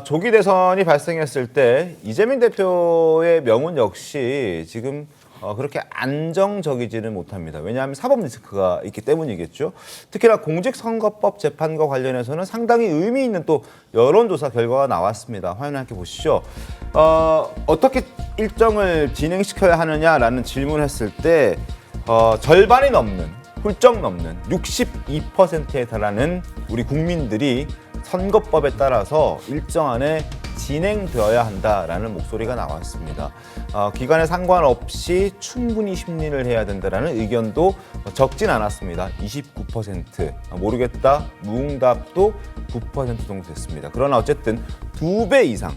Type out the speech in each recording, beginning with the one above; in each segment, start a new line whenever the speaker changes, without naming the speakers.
조기 대선이 발생했을 때 이재명 대표의 명운 역시 지금 그렇게 안정적이지는 못합니다. 왜냐하면 사법 리스크가 있기 때문이겠죠. 특히나 공직선거법 재판과 관련해서는 상당히 의미 있는 또 여론조사 결과가 나왔습니다. 화면을 함께 보시죠. 어떻게 일정을 진행시켜야 하느냐라는 질문을 했을 때 절반이 넘는, 훌쩍 넘는 62%에 달하는 우리 국민들이 선거법에 따라서 일정 안에 진행되어야 한다라는 목소리가 나왔습니다. 기간에 상관없이 충분히 심리를 해야 된다라는 의견도 적진 않았습니다. 29%, 모르겠다, 무응답도 9% 정도 됐습니다. 그러나 어쨌든 2배 이상,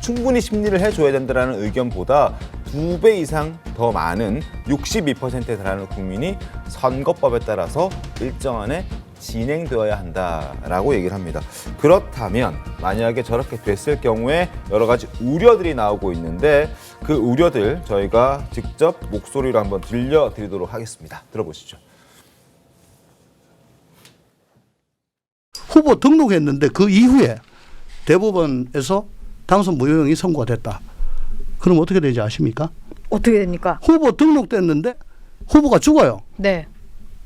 충분히 심리를 해줘야 된다는 의견보다 2배 이상 더 많은 62%에 달하는 국민이 선거법에 따라서 일정 안에 진행되어야 한다라고 얘기를 합니다. 그렇다면 만약에 저렇게 됐을 경우에 여러 가지 우려들이 나오고 있는데 그 우려들 저희가 직접 목소리로 한번 들려드리도록 하겠습니다. 들어보시죠.
후보 등록했는데 그 이후에 대법원에서 당선 무효형이 선고가 됐다. 그럼 어떻게 되는지 아십니까?
어떻게 됩니까?
후보 등록됐는데 후보가 죽어요.
네.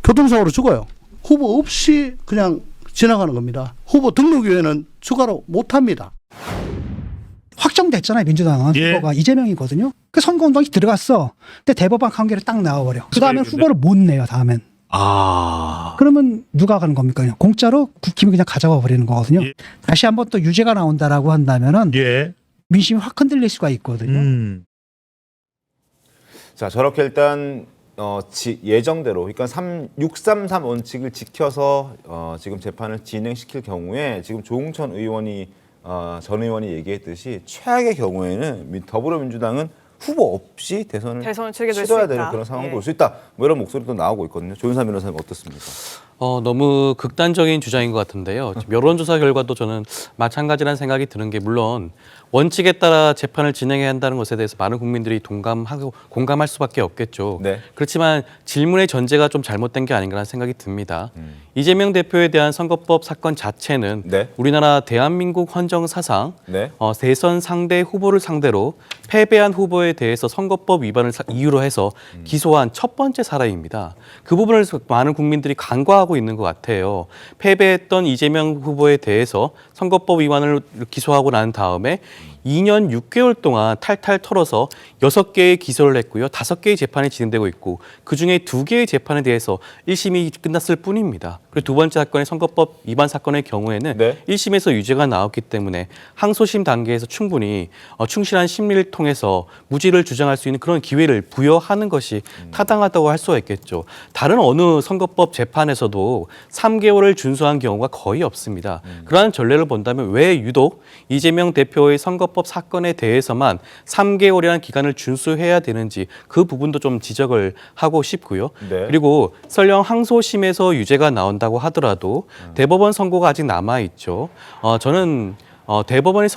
교통사고로 죽어요. 후보 없이 그냥 지나가는 겁니다. 후보 등록 이후에는 추가로 못합니다.
확정됐잖아요. 민주당은 후보가 이재명이거든요. 그 선거운동이 들어갔어. 근데 대법원 판결이 딱 나와버려. 그 다음에 후보를 못 내요. 다음엔. 그러면 누가 가는 겁니까? 그냥 공짜로 국힘이 그냥 가져가 버리는 거거든요. 다시 한번 또 유죄가 나온다라고 한다면은 민심이 확 흔들릴 수가 있거든요.
자, 저렇게 일단 예정대로, 그러니까 633 원칙을 지켜서 지금 재판을 진행시킬 경우에 지금 조응천 의원이 전 의원이 얘기했듯이 최악의 경우에는 더불어민주당은 후보 없이 대선을
치르게 될 수
치러야
있다.
되는 그런 상황도 올 수 있다. 뭐 이런 목소리도 나오고 있거든요. 조윤선 변호사님 어떻습니까?
너무 극단적인 주장인 것 같은데요. 지금 여론조사 결과도 저는 마찬가지라는 생각이 드는 게 물론 원칙에 따라 재판을 진행해야 한다는 것에 대해서 많은 국민들이 공감할 수밖에 없겠죠.
네.
그렇지만 질문의 전제가 좀 잘못된 게 아닌가라는 생각이 듭니다. 이재명 대표에 대한 선거법 사건 자체는
네.
우리나라 대한민국 헌정 사상
네.
대선 상대 후보를 상대로 패배한 후보에 대해서 선거법 위반을 이유로 해서 기소한 첫 번째 사례입니다. 그 부분을 많은 국민들이 간과하고 있는 것 같아요. 패배했던 이재명 후보에 대해서 선거법 위반을 기소하고 난 다음에 2년 6개월 동안 탈탈 털어서 6개의 기소를 했고요. 5개의 재판이 진행되고 있고 그중에 2개의 재판에 대해서 1심이 끝났을 뿐입니다. 그리고 두 번째 사건의 선거법 위반 사건의 경우에는
네.
1심에서 유죄가 나왔기 때문에 항소심 단계에서 충분히 충실한 심리를 통해서 무죄를 주장할 수 있는 그런 기회를 부여하는 것이 타당하다고 할 수가 있겠죠. 다른 어느 선거법 재판에서도 3개월을 준수한 경우가 거의 없습니다. 그러한 전례를 본다면 왜 유독 이재명 대표의 선거법 사건에 대해서만 3개월이라는 기간을 준수해야 되는지 그 부분도 좀 지적을 하고 싶고요.
네.
그리고 설령 항소심에서 유죄가 나온다고 하더라도 대법원 선고가 아직 남아 있죠. 저는 대법원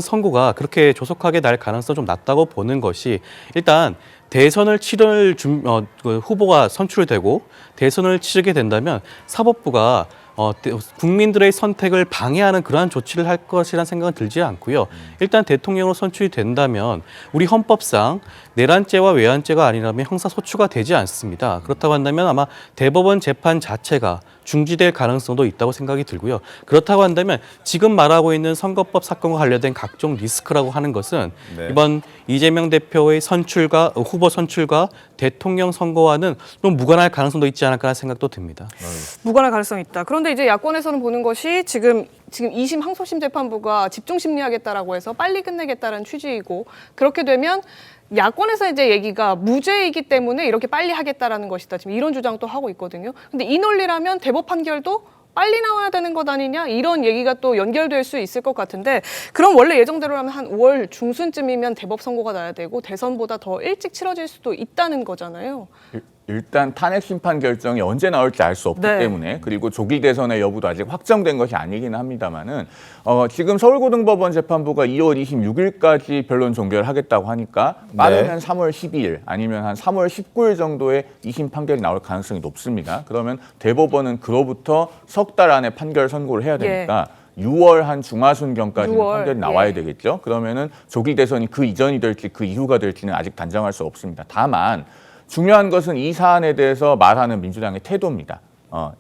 선고가 그렇게 조속하게 날 가능성 좀 낮다고 보는 것이 일단 대선을 치를 후보가 선출되고 대선을 치르게 된다면 사법부가 국민들의 선택을 방해하는 그러한 조치를 할 것이라는 생각은 들지 않고요. 일단 대통령으로 선출이 된다면 우리 헌법상 내란죄와 외환죄가 아니라면 형사소추가 되지 않습니다. 그렇다고 한다면 아마 대법원 재판 자체가 중지될 가능성도 있다고 생각이 들고요. 그렇다고 한다면 지금 말하고 있는 선거법 사건과 관련된 각종 리스크라고 하는 것은
네.
이번 이재명 대표의 후보 선출과 대통령 선거와는 좀 무관할 가능성도 있지 않을까 생각도 듭니다.
무관할 가능성이 있다. 그런데 이제 야권에서는 보는 것이 지금 2심 항소심 재판부가 집중 심리하겠다라고 해서 빨리 끝내겠다는 취지이고 그렇게 되면 야권에서 이제 얘기가 무죄이기 때문에 이렇게 빨리 하겠다라는 것이다. 지금 이런 주장도 하고 있거든요. 근데 이 논리라면 대법 판결도 빨리 나와야 되는 것 아니냐 이런 얘기가 또 연결될 수 있을 것 같은데 그럼 원래 예정대로라면 한 5월 중순쯤이면 대법 선고가 나야 되고 대선보다 더 일찍 치러질 수도 있다는 거잖아요.
일단 탄핵 심판 결정이 언제 나올지 알 수 없기
네.
때문에 그리고 조기 대선의 여부도 아직 확정된 것이 아니긴 합니다만은 지금 서울고등법원 재판부가 2월 26일까지 변론 종결하겠다고 하니까 빠르면 3월 12일 아니면 한 3월 19일 정도에 2심 판결이 나올 가능성이 높습니다. 그러면 대법원은 그로부터 석 달 안에 판결 선고를 해야 되니까 6월 한 중하순경까지는
6월,
판결이 나와야
예.
되겠죠. 그러면은 조기 대선이 그 이전이 될지 그 이후가 될지는 아직 단정할 수 없습니다. 다만 중요한 것은 이 사안에 대해서 말하는 민주당의 태도입니다.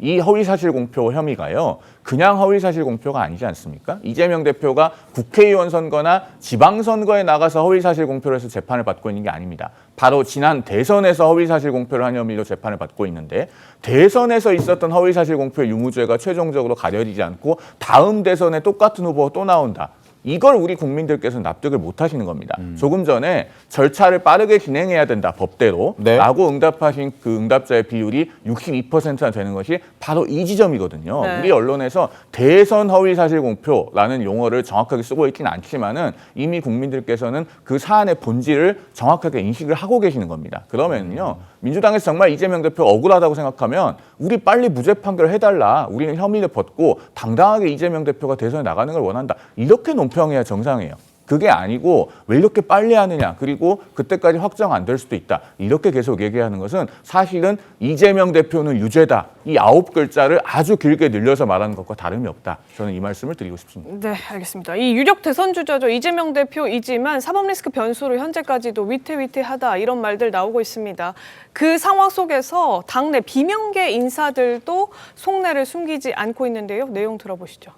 이 허위사실 공표 혐의가요, 그냥 허위사실 공표가 아니지 않습니까? 이재명 대표가 국회의원 선거나 지방선거에 나가서 허위사실 공표를 해서 재판을 받고 있는 게 아닙니다. 바로 지난 대선에서 허위사실 공표를 한 혐의로 재판을 받고 있는데, 대선에서 있었던 허위사실 공표의 유무죄가 최종적으로 가려지지 않고 다음 대선에 똑같은 후보가 또 나온다. 이걸 우리 국민들께서 납득을 못 하시는 겁니다. 조금 전에 절차를 빠르게 진행해야 된다, 법대로.
네.
라고 응답하신 그 응답자의 비율이 62%나 되는 것이 바로 이 지점이거든요.
네.
우리 언론에서 대선 허위 사실 공표라는 용어를 정확하게 쓰고 있지는 않지만은 이미 국민들께서는 그 사안의 본질을 정확하게 인식을 하고 계시는 겁니다. 그러면요, 민주당에서 정말 이재명 대표 억울하다고 생각하면 우리 빨리 무죄 판결 해달라. 우리는 혐의를 벗고 당당하게 이재명 대표가 대선에 나가는 걸 원한다. 이렇게 논평해야 정상이에요. 그게 아니고 왜 이렇게 빨리 하느냐, 그리고 그때까지 확정 안 될 수도 있다, 이렇게 계속 얘기하는 것은 사실은 이재명 대표는 유죄다, 이 9글자를 아주 길게 늘려서 말하는 것과 다름이 없다. 저는 이 말씀을 드리고 싶습니다.
네, 알겠습니다. 이 유력 대선 주자죠. 이재명 대표이지만 사법 리스크 변수로 현재까지도 위태위태하다, 이런 말들 나오고 있습니다. 그 상황 속에서 당내 비명계 인사들도 속내를 숨기지 않고 있는데요. 내용 들어보시죠.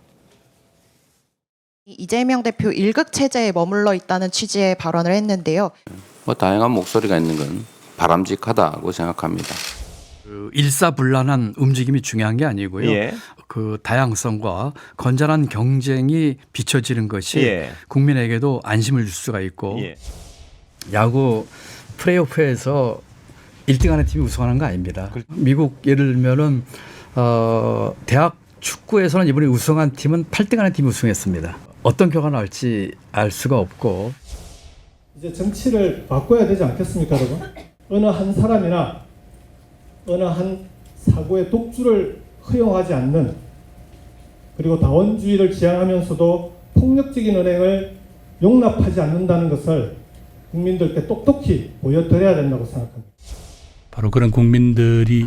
이재명 대표 일극 체제에 머물러 있다는 취지의 발언을 했는데요.
뭐 다양한 목소리가 있는 건 바람직하다고 생각합니다.
그 일사불란한 움직임이 중요한 게 아니고요.
예.
그 다양성과 건전한 경쟁이 비춰지는 것이
예.
국민에게도 안심을 줄 수가 있고,
예.
야구 플레이오프에서 1등하는 팀이 우승하는 거 아닙니다. 미국 예를 들면은 대학 축구에서는 이번에 우승한 팀은 8등하는 팀이 우승했습니다. 어떤 결과가 나올지 알 수가 없고.
이제 정치를 바꿔야 되지 않겠습니까, 여러분? 어느 한 사람이나 어느 한 사고의 독주를 허용하지 않는, 그리고 다원주의를 지향하면서도 폭력적인 은행을 용납하지 않는다는 것을 국민들께 똑똑히 보여드려야 된다고 생각합니다.
바로 그런 국민들이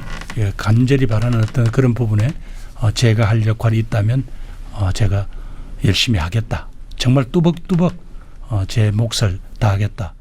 간절히 바라는 어떤 그런 부분에 제가 할 역할이 있다면 제가 열심히 하겠다. 정말 뚜벅뚜벅 제 몫을 다하겠다.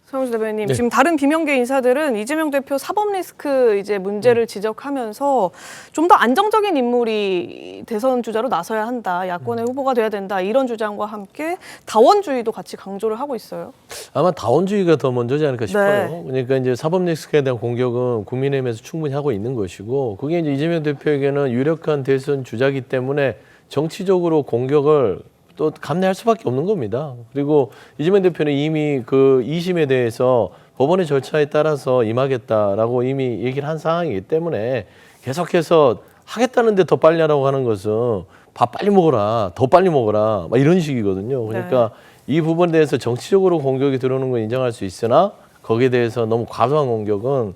서영수 대변인,
네.
지금 다른 비명계 인사들은 이재명 대표 사법 리스크 이제 문제를 지적하면서 좀 더 안정적인 인물이 대선 주자로 나서야 한다, 야권의 후보가 돼야 된다, 이런 주장과 함께 다원주의도 같이 강조를 하고 있어요.
아마 다원주의가 더 먼저지 않을까 싶어요.
네.
그러니까 이제 사법 리스크에 대한 공격은 국민의힘에서 충분히 하고 있는 것이고, 그게 이제 이재명 대표에게는 유력한 대선 주자이기 때문에 정치적으로 공격을 또 감내할 수밖에 없는 겁니다. 그리고 이재명 대표는 이미 그 2심에 대해서 법원의 절차에 따라서 임하겠다라고 이미 얘기를 한 상황이기 때문에 계속해서 하겠다는데 더 빨리 하라고 하는 것은 밥 빨리 먹어라, 더 빨리 먹어라, 막 이런 식이거든요. 그러니까 이 부분에 대해서 정치적으로 공격이 들어오는 건 인정할 수 있으나 거기에 대해서 너무 과도한 공격은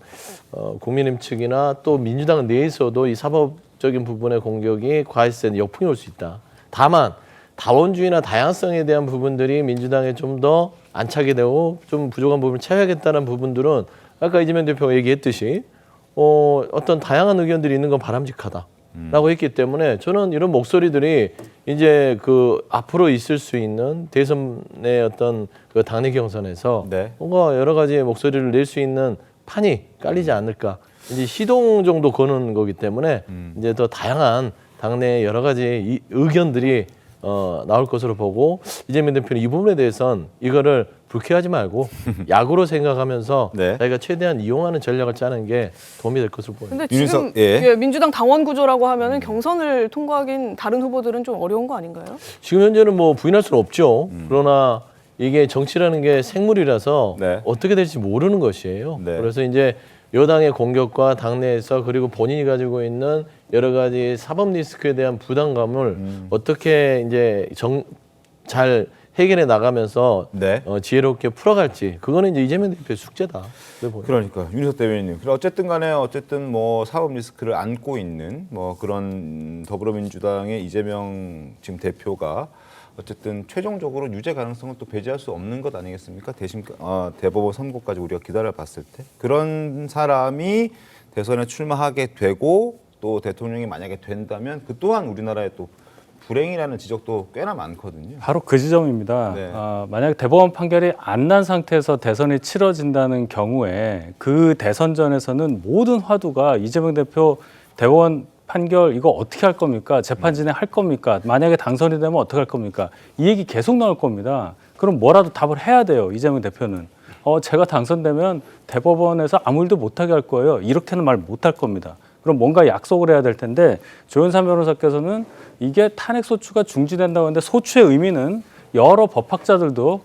국민의힘 측이나 또 민주당 내에서도 이 사법적인 부분의 공격이 과했을 때 역풍이 올 수 있다. 다만 다원주의나 다양성에 대한 부분들이 민주당에 좀 더 안착이 되고 좀 부족한 부분을 채워야겠다는 부분들은 아까 이재명 대표가 얘기했듯이 어떤 다양한 의견들이 있는 건 바람직하다라고 했기 때문에 저는 이런 목소리들이 이제 그 앞으로 있을 수 있는 대선의 어떤 그 당내 경선에서
네.
뭔가 여러 가지의 목소리를 낼 수 있는 판이 깔리지 않을까. 이제 시동 정도 거는 거기 때문에 이제 더 다양한 당내 여러 가지 의견들이 나올 것으로 보고, 이재명 대표는 이 부분에 대해서는 이거를 불쾌하지 말고 약으로 생각하면서
네.
자기가 최대한 이용하는 전략을 짜는 게 도움이 될 것으로 보입니다.
근데 지금
예.
민주당 당원 구조라고 하면은 경선을 통과하긴 다른 후보들은 좀 어려운 거 아닌가요?
지금 현재는 뭐 부인할 수는 없죠. 그러나 이게 정치라는 게 생물이라서
네.
어떻게 될지 모르는 것이에요.
네.
그래서 이제 여당의 공격과 당내에서 그리고 본인이 가지고 있는 여러 가지 사법 리스크에 대한 부담감을 어떻게 이제 잘 해결해 나가면서
네.
지혜롭게 풀어갈지, 그거는 이제 이재명 대표의 숙제다.
그러니까 윤희석 대변인님, 어쨌든 간에 어쨌든 뭐 사법 리스크를 안고 있는 뭐 그런 더불어민주당의 이재명 지금 대표가 어쨌든 최종적으로 유죄 가능성을 또 배제할 수 없는 것 아니겠습니까? 대신 대법원 선고까지 우리가 기다려봤을 때 그런 사람이 대선에 출마하게 되고 또 대통령이 만약에 된다면 그 또한 우리나라에 또 불행이라는 지적도 꽤나 많거든요.
바로 그 지점입니다.
네.
만약 대법원 판결이 안 난 상태에서 대선이 치러진다는 경우에 그 대선전에서는 모든 화두가 이재명 대표 대법원 판결 이거 어떻게 할 겁니까? 재판 진행할 겁니까? 만약에 당선이 되면 어떻게 할 겁니까? 이 얘기 계속 나올 겁니다. 그럼 뭐라도 답을 해야 돼요. 이재명 대표는. 제가 당선되면 대법원에서 아무 일도 못하게 할 거예요. 이렇게는 말 못할 겁니다. 그럼 뭔가 약속을 해야 될 텐데 조윤선 변호사께서는 이게 탄핵소추가 중지된다고 하는데 소추의 의미는 여러 법학자들도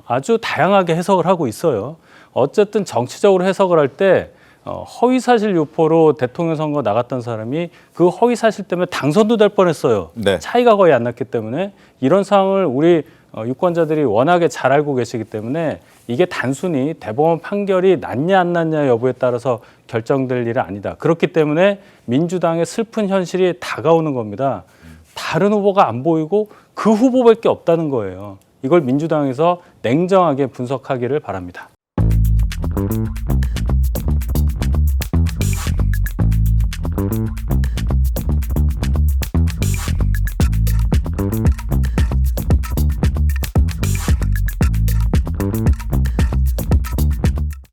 아주 다양하게 해석을 하고 있어요. 어쨌든 정치적으로 해석을 할 때 허위사실 유포로 대통령 선거 나갔던 사람이 그 허위사실 때문에 당선도 될 뻔했어요.
네.
차이가 거의 안 났기 때문에 이런 상황을 우리 유권자들이 워낙에 잘 알고 계시기 때문에 이게 단순히 대법원 판결이 났냐 안 났냐 여부에 따라서 결정될 일은 아니다. 그렇기 때문에 민주당의 슬픈 현실이 다가오는 겁니다. 다른 후보가 안 보이고 그 후보밖에 없다는 거예요. 이걸 민주당에서 냉정하게 분석하기를 바랍니다.